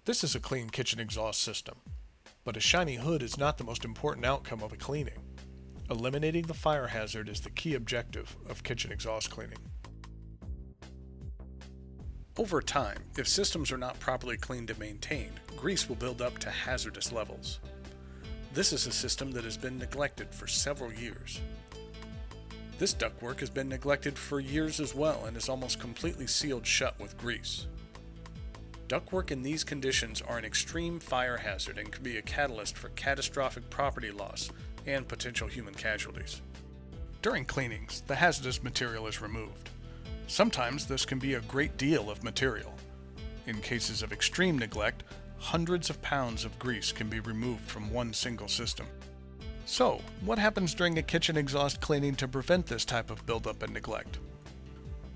This is a clean kitchen exhaust system, but a shiny hood is not the most important outcome of a cleaning. Eliminating the fire hazard is the key objective of kitchen exhaust cleaning. Over time, if systems are not properly cleaned and maintained, grease will build up to hazardous levels. This is a system that has been neglected for several years. This ductwork has been neglected for years as well and is almost completely sealed shut with grease. Ductwork in these conditions are an extreme fire hazard and can be a catalyst for catastrophic property loss and potential human casualties. During cleanings, the hazardous material is removed. Sometimes this can be a great deal of material. In cases of extreme neglect, hundreds of pounds of grease can be removed from one single system. So, what happens during a kitchen exhaust cleaning to prevent this type of buildup and neglect?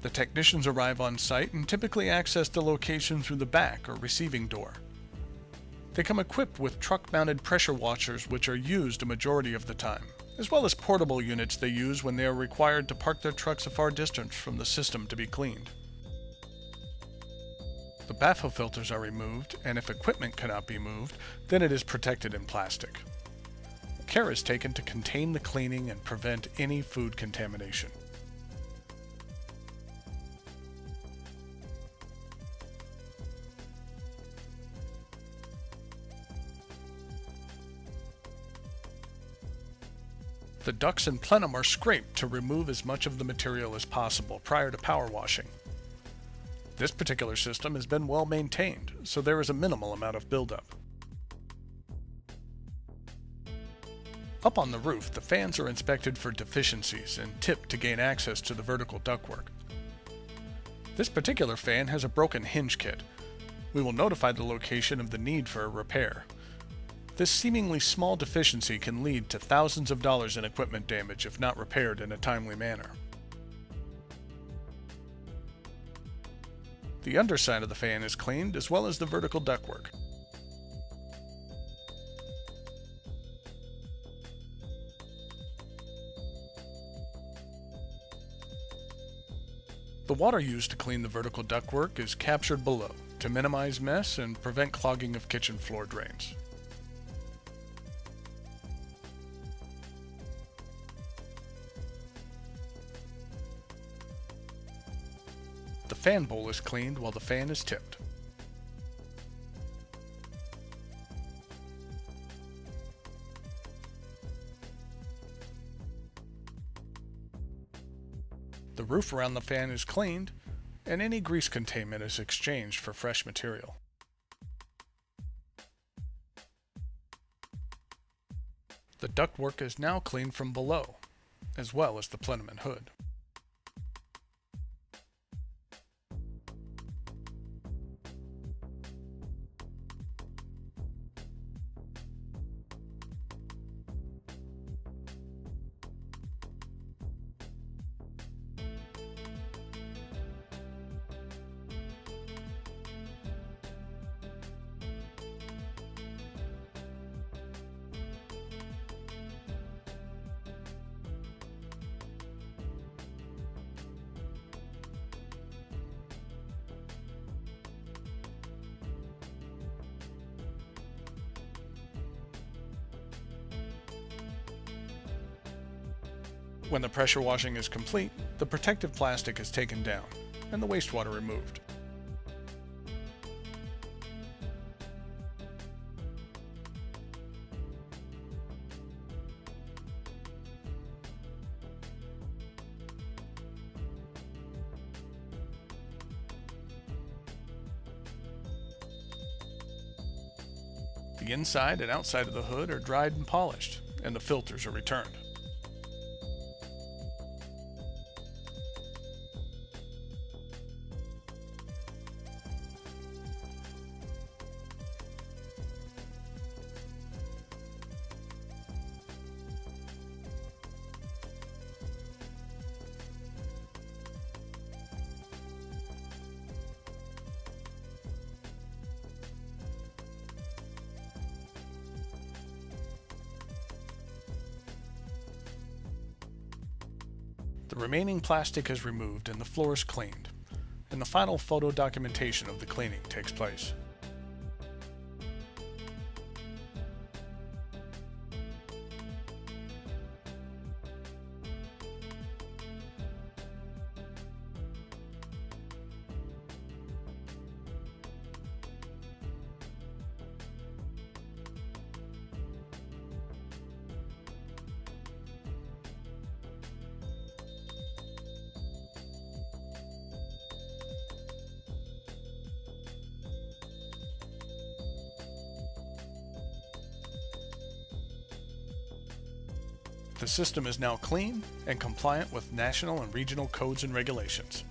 The technicians arrive on site and typically access the location through the back or receiving door. They come equipped with truck-mounted pressure washers which are used a majority of the time, as well as portable units they use when they are required to park their trucks a far distance from the system to be cleaned. The baffle filters are removed, and if equipment cannot be moved, then it is protected in plastic. Care is taken to contain the cleaning and prevent any food contamination. The ducts and plenum are scraped to remove as much of the material as possible prior to power washing. This particular system has been well maintained, so there is a minimal amount of buildup. Up on the roof, the fans are inspected for deficiencies and tipped to gain access to the vertical ductwork. This particular fan has a broken hinge kit. We will notify the location of the need for a repair. This seemingly small deficiency can lead to thousands of dollars in equipment damage if not repaired in a timely manner. The underside of the fan is cleaned as well as the vertical ductwork. The water used to clean the vertical ductwork is captured below to minimize mess and prevent clogging of kitchen floor drains. The fan bowl is cleaned while the fan is tipped. The roof around the fan is cleaned, and any grease containment is exchanged for fresh material. The ductwork is now cleaned from below, as well as the plenum and hood. When the pressure washing is complete, the protective plastic is taken down and the wastewater removed. The inside and outside of the hood are dried and polished, and the filters are returned. The remaining plastic is removed and the floor is cleaned, and the final photo documentation of the cleaning takes place. The system is now clean and compliant with national and regional codes and regulations.